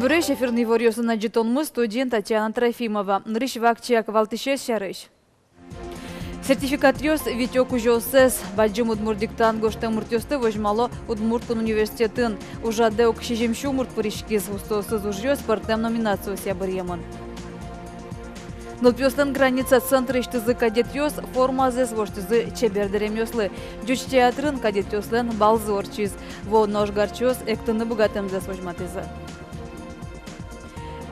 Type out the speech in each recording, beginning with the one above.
Добрый эфирный варьёсы на жетонмы студент Татьяна Трофимова. Нрыш вакчак валтышес шарыш. Сертификат ёс Витёк ужёсес. Баджим удмурдиктан гошта муртёсты вожмало Удмурткун университетін. Ужаде окшижемшу мурт пырышкиз устосыз ужёс партем номинацию сябырьемын. Нылпёстан граница центра иштызы кадет ёс формазес воштызы чебердерем ёслы. Джуч театрын кадет ёслен балзы орчиз. Во ножгарчёс эктыны бугатемзес вожматызы.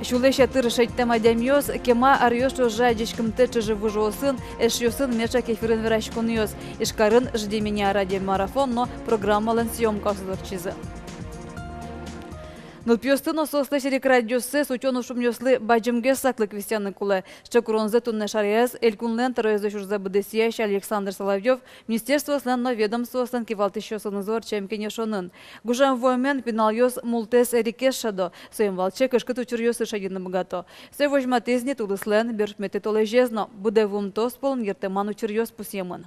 Шулеша тырышайттам адямёс, кема арьёш жа дичкымты чыжывыжосын, эшёсын меша кефирын верашкон ёс. Ишкарын жди меня ради марафон, но программалан съемка осылырчизы. Нылпёстын осослы шерик радиосы сутёну шумнёслы баджымге саклы квестяны кулы. Шчакуронзы тунны шарияз, элькунлен таройзы шурза бдесиящ Александр Соловьев, Министерство слен но ведомство слен кивалтышёсын зор чемкенешонын. Гужам воймен пинал ёс мултес эрикеш шадо, своим волчек ишкы тучурьёсы шагины богато. Сой вожматызни туды слен бершметы толежезно, буде вум тосполн ертеман учурьёс пусьемын.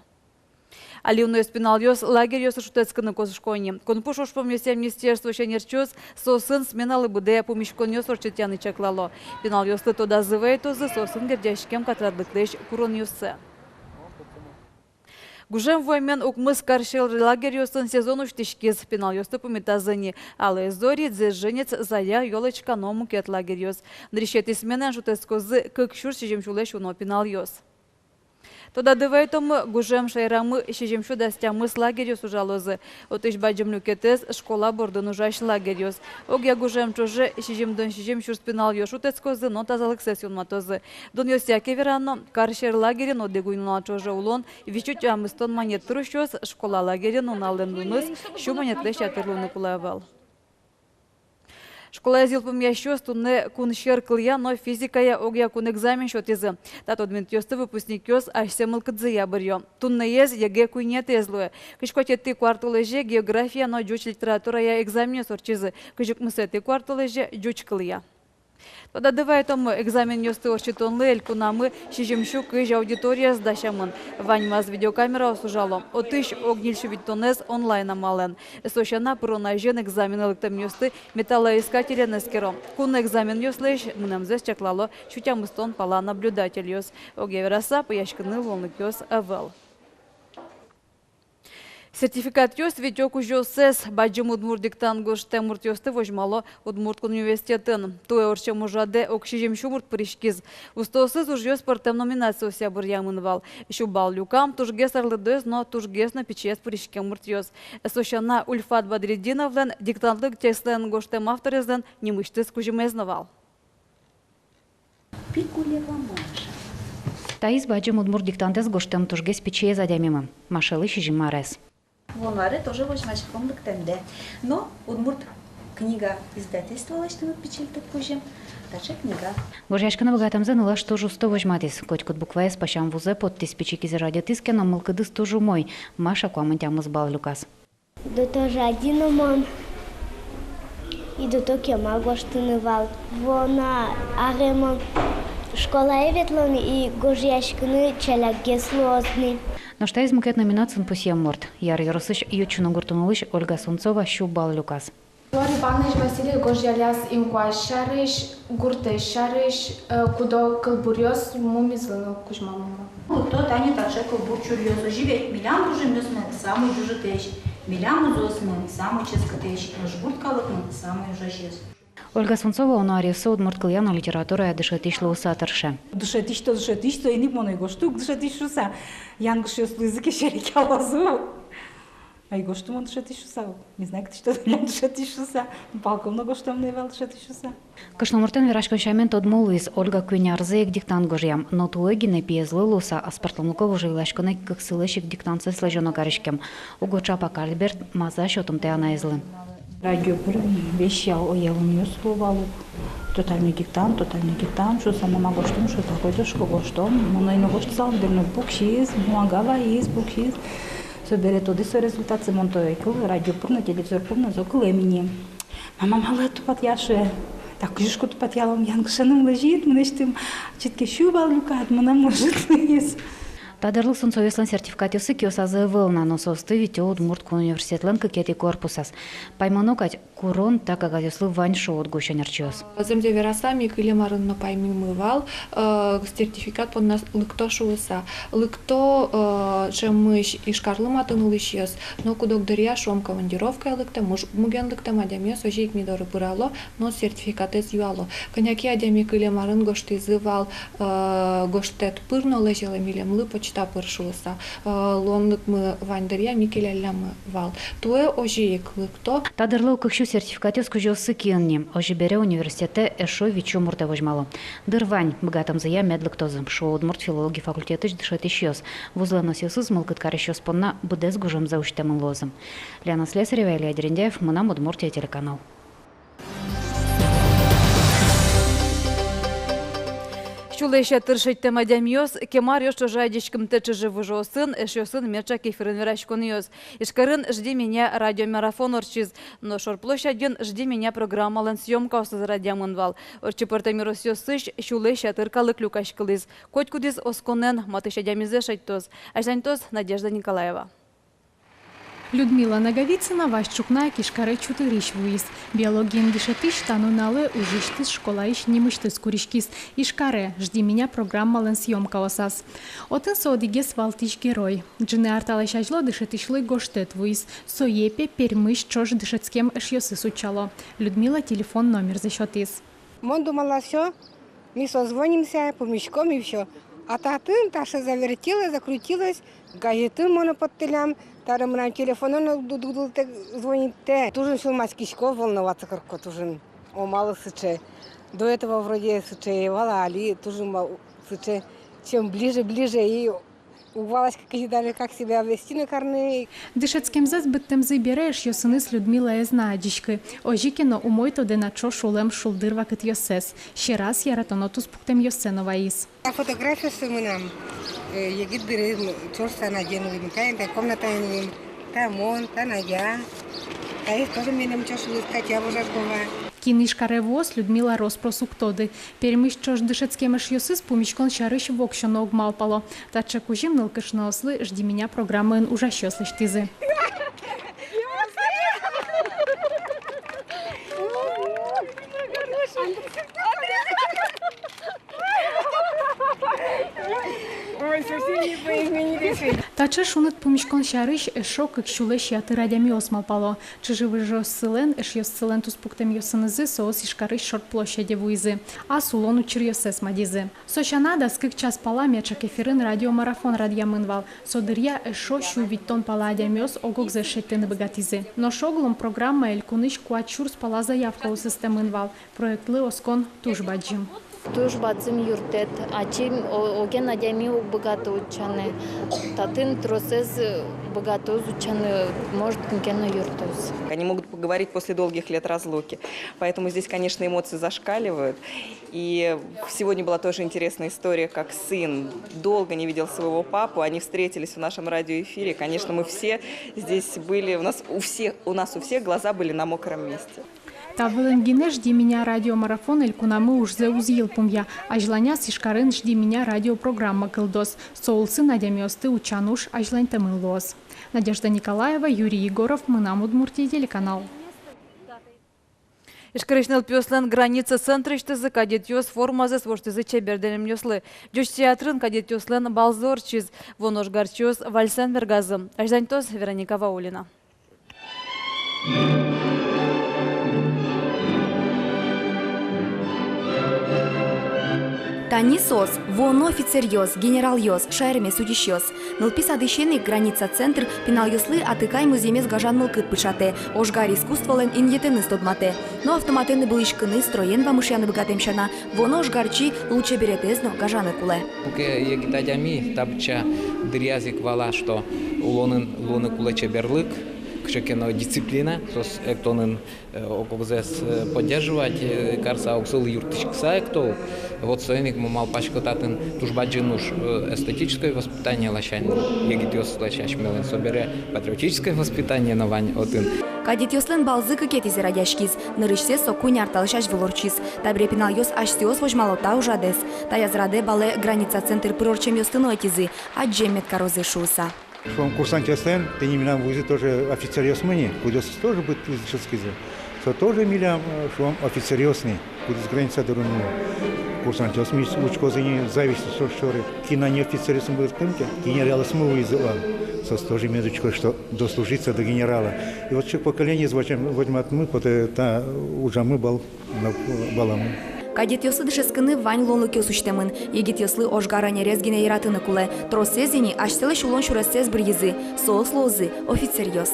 Аливный спинал ёс лагерь ёс шутецканы козышкони. Конпуш ушпомнёсе министерство шенерчёс, сосын сменалы буде помешкон ёс орчетяны чаклало. Пинал ёслы тода зывай тозы сосын гердящикем катрадлыклыш курон ёссе. Гужем воймен укмыс каршел лагерь ёсын сезон уштишкиз пинал ёсты помитазыни. Алы зори дзерженец зая ёлочка ному кет лагерь ёс. Нрещеты сменен шутецкозы кык шур шижемшулеш уно пинал ёс. Тода дывайтом гужем шайрамы шижемшу дастямыс лагерёс ужалозы. Отыш баджымлю кетес школа бордын ужаш лагерёс. Огя гужем чоже шижемдон шижемшу спинал ёш утецкозы, но тазалык сессион матозы. Дон ёсяке верано каршер лагерен одегуйнула чоже улон, вичуть амыстон манет трущёс школа лагерен уналден дуныс, шу манетлеш атырлуны кулавал. Школа зилпым ящёс тунне кун шеркылья, но физикая огя кун экзамен шотизы. Тат одментёсты выпускник ёс ашсемыл кыдзыя бырьё. Тунне ез еге куйне тезлуе. Кышкотетты квартулыже география, но жуч литература я экзамен сорчизы. Кыжык мысеты квартулыже жуч кылья. Тода дывайтом экзамен ёсты орчитонлы элькунамы шижемшу кыж аудитория сдащамын. Ваньмаз видеокамера осужало. Отыш огнильшу видтонез онлайн амален. Сощана пронайжен экзамен электем ёсты металлоискателя нескеро. Кун экзамен ёслыш мынамзес чаклало шутямыстон пала наблюдатель ёс. Огевераса паяшкыны волнык ёс авел. Сертификат ёс Витёк ужёсес баджым удмурдиктан гоште мурт ёсты вожмало Удмурткун университетін. Туе орчем ужаде окшижемшу мурт пырышкиз. Устосыз уж ёс партем номинацию сябыр ямынвал. Шу бал люкам тужгес арлыдыз, но тужгес на печес пырышке мурт ёс. Сощана Ульфат Бадридиновлен диктантлык тестлен гоштем авторезлен немыштыз кужемезнавал. Таис баджым удмурдиктантес гоштем тужгес печес адямимым. Машалы шижимарес. Вонары тоже возьмачком лыктемде. Но Удмурт книга издательствовалась, что печельтек позже. Даже книга. Гожашкана богатамза налаш тоже сто возьматис. Котькот буквая спашам вузе подтис печики зарадятиске, но мылкадыс тоже мой. Маша куамантямыз бал люкас. До тоже один умон. И до токи могу штынывал. Вона аремон. Школа эветлон и гожашканы челяге слозны. Но что из мукет номинаций пусьем морт. Яр Яросыш ючуна гуртунулыш Ольга Сунцова щу бал люкас. Лори Баныш Василий Гожьяляс инкуаш шарыш, гурте шарыш, кудо кылбурьос мумизлыну кужмамама. То Таня также кылбурчурьос. Живет милям дружимёсмен, самый дужитеш. Милям узосмен, самый ческатеш. Жгурткалыкмен, самый ужашес. Ольга Сунцова онуарисы удмурткыльяну литература дышетишлы усатыршы. Дышетишто, и не моно его штук, дышетишуса. Янгыш ёслы языки шерики алазу. А его что он дышетишуса? Не знаю, что для дышетишуса. Палком много что мне вел дышетишуса. Кышномуртен верашкон шамен тодмолуиз Ольга Куйнярзыек диктант гожьям, но туэгине пьезлы луса, а спарталмукова живлашконе как сылышик диктанцы слежено гаришкем. Угочапа Кальберт маза счетом теанаизлы. Радио вещал о явлении словалу. Тотальный диктант, что сама гоштом, что такое шко гоштом. Мона ино гоштал, дерно букшиз, бумагава из букшиз. Собере тоді со результат се монтує радио пурно, телевизор пурно, зокол емені. Мама мала тупат яше. Так жишко тупат ялом янгшаным лежит, мне штым читки шубал люкат, мона может есть. Тадырлысын союзлан сертификатисы киосазы вылна, но состы вите Удмуртку университетлен кекети корпусас. Пайманокать курон так агазюслы вань шоуд гущанерчиос. Земде верасами килемарын паймымывал сертификат под нас лыкто шуыса. Лыкто жемыш и шкарлыматын улышиос, но кудок дырья шом командировка лыкта, муген лыкта мадямиос, ожейк мидоры пырало, но сертификатес юало. Коняки адями килемарын гоштызывал, гоштет пырно лежелы милем лыпоч тапыр шуыса. Лонлык мы вандырья микелялямы вал. Туэ ожейк лыкто. Тадырлы укыкшу сертификатиос кужосы киеннем, ожибере университете эшо вичу мурте вожмало. Дырвань богатым зая медлыктозым, шо Удмурт филологии факультетыч дышет ищёс. Вузланосиосыз мылкыткар ищёс понна быдез гужым заучтемын лозым. Лена Слесарева, Илья Дерендяев, Мунам Удмуртия телеканал. Чулеща тыршить темадямиос, кемар ёшто жайдичком тече живужо сын, эшё сын мерча кефирен верашкониос. Ишкарын жди меня радиомарафон орчиз, но шорплощаден жди меня программален съемка осыз радиомынвал. Орчи портамиросиос сыш, чулеща тыркалык люкашкылыз. Коть кудис осконен матышадямизе шайтоз. Ажданьтоз Надежда Николаева. Людмила Наговицына Ващукна кишкаре чутыриш вуис. Биологиен гишетиш тануналы ужиштыс школаиш немыштыс куришкис. Ишкаре, жди меня программален съемка осас. Отын соодигес валтиш герой. Джины арталыш ажло дышетишлы гоштет вуис. Соепе пермыш чош дышетскем эшьёсы сучало. Людмила телефон номер зачетис. Он думала, все, мы созвонимся помещком и все. А татым, таша завертелась, закрутилась, газеты моно подтылям. Тарым нам телефоном звонит. Тужин шел маскишков волноваться, как тужин. О, мало сыче. До этого вроде сычеевала, али тужин сыче. Чем ближе и увалась, как себя вести на карны. Дышецким зазбыттем заберешь ёсыны с Людмила Эзнадичкы. Ожикино умойто де начо шулем шулдырва кыт ёсес. Ще раз яратонотус пуктем ёсенова из. А фотография с нам. Егит берем, чёрста наденуем, та комната инуем, та мон, та надя. Та есть тоже минем чёршу искать, я уже говорю. Кинишкаре воз Людмила Роспросуктоды. Перемыш чош дышецкем ёсыс пумичкон шарыш вокшоно огмалпало. Тача кужим нылкышно ослы жди меня программын ужащёс лыштизы. Тача шунат пумичкон шарыш эшо как шулеш яты радями осмалпало. Чиживы жос сылен эш ёс сылен тус пуктем ёсынызы соос ишкарыш шорт площади вуизы. А сулон учир ёсес мадизы. Сочанада скык час пала меча кефирын радиомарафон радиамынвал. Содырья эшо шу виттон пала адямёс огок зашеттены богатизы. Но шоглом программа элькуныш куачур спала заявка у системынвал. Проектлы оскон тужбаджим. Туж бацым юртет, ачим оген адями богато учаны. Татын тросез богато учаны, может кенкенно юртос. Они могут поговорить после долгих лет разлуки. Поэтому здесь, конечно, эмоции зашкаливают. И сегодня была тоже интересная история, как сын долго не видел своего папу. Они встретились в нашем радиоэфире. Конечно, мы все здесь были, у нас у всех глаза были на мокром месте. Тавылынгине жди меня радиомарафон элькунамы уж заузил пумья, а жланя сишкарын жди меня радиопрограмма кылдос. Соулсы надямёсты учануш, а жлань тамылос. Надежда Николаева, Юрий Егоров, Мунам Удмуртия телеканал. Ишкарышнел пёслен граница центрыштызы кадет ёс формазы своштызы чеберденем ёслы. Джош театрын кадет ёслен балзорчиз, вонош гарчёс вальсен вергазым. Ажданьтос Вероника Ваулина. Танисос, вон офицер йос, генерал йос, шайрме судиш йос. Нылпис адыщены граница центр, пинал йослы атыкай муземес гажан мылкыт пышате, ожгар искусстволен иньетены стодмате. Но автоматены был ишкыны, строен вамышяны богатемшана, вон ожгарчи лучше беретезно гажаны куле. Пуке егитадями табча дрязик вала, что улоны куле чеберлык, кшекено дисциплина, сос эктонын окогзес поддерживать, карса оксыл юртышкса эктол, вот союзник мал пашкотатын тужбаджинуш эстетическое воспитание лащань, егитиос лащащ мелен собере патриотическое воспитание на вань отын. Кадет ёслен балзы кекетизе радяшкиз, нырышсе сокунь арталышаш волорчиз, табре пинал ёс ашсиос вожмалота ужадес, таязраде бале граница центр прорчем ёстынойтизы, а джемет карозе шуса. Шум курсант СТН, ты не милям вузи тоже офицерёсмыни, кудос тоже будет физически. Что тоже милям шум офицерёсный, кудос граница дурную. Курсант СМИ учкозыни зависит шоры. Кина не офицерёсм будет кемке, генерала смыву изывал. Сос тоже медучко, что дослужиться до генерала. И вот что поколение возьмет мы, та уже мы бал на баламы. Кадет ёсы дышескыны вань лонлык ёсуштемын, егет ёслы ожгара нерезгине яратыны куле, тросезини аштелы шулон шурасез бір езы, соос лозы, офицер ёс.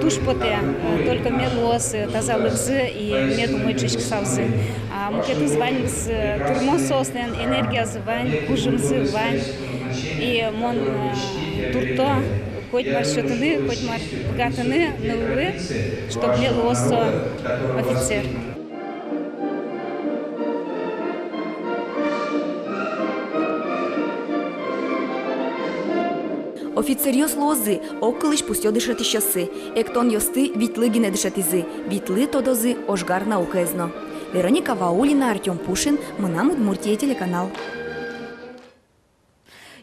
Туш поте, только медлосы, тазалыкзы и медумычышк савзы. А мукеты звань с турмосослен, энергия звань, кужымзы вань. И мон турто, хоть маршрутыны, хоть маргатыны, нылы, чтоб медлосо офицер. Офицер ёс лозы, оккылыш пустё дышат ищёсы, эктон ёсты витлыгине дышатизы, витлы тодозы ожгар наука эзно. Вероника Ваулина, Артем Пушин, Мынам Удмуртия телеканал.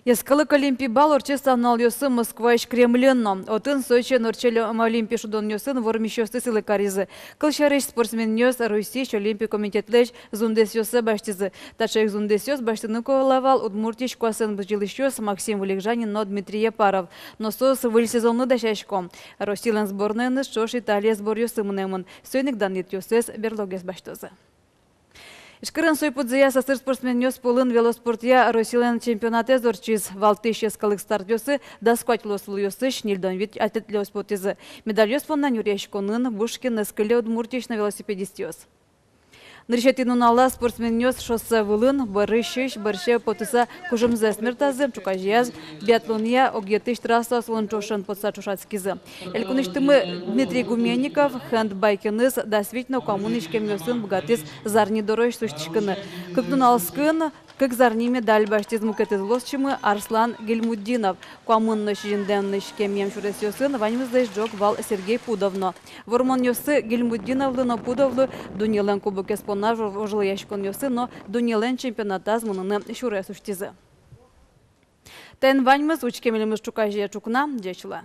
Ескалык олимпибал орчестан алёсы Москва иш Кремльно. Отын Сочи норчель олимпи шудон ёсын вормищёсты сылы каризы. Кылшарыш спортсмен ёс Руссич олимпи комитетлеч зундес ёсы баштизы. Тачек зундес ёс баштыны ковалавал Удмуртич куасын бжилыш ёс Максим Валикжанин, но Дмитрий Епаров. Но сос выль сезонны дашашко. Россиялен сборныны шош Италия сбор ёсы мнемын. Сойник данит ёсес берлогес баштозы. Ишкырын сойпудзия сасыр спортсмен ёс полын велоспортия Россиялен чемпионаты зорчиз. Валтыш ескалык старт ёсы, да сквать лосыл ёсы, шнильдон вид атлет спортизы. Медаль ёс понна Нюрьяшконын, Бушкин, Эскеле Удмуртич на велосипедист ёс. Ныршетинун алла спортсмен ёс шоссе вылын, барышыш, барше потыса кужымзе смертазы, чукажияз, биатлония, огетыш трасса солын чошын потса чушацкизы. Элькуныштымы Дмитрий Гуменников, хэндбайкиныз, да свитно коммуничкем ёсын богатыз зарни дорож суштишкыны. Кыктун алскын, как зарни медаль баштиз мукетыз лосчымы Арслан Гельмуддинов. Коммунныш жинденныш кемьем шурес ёсын, ваньмыздайш жок вал Сергей Пудовно. Вормон ёсы Гельмуддиновлы, но Пудовлы, Дунилен кубок эспон наш ожил ящикон ёсы, но Дунилен чемпионата змунаны шурес уштизы. Тен ваньмыз учкемелемыз чукажия чукна, дечла.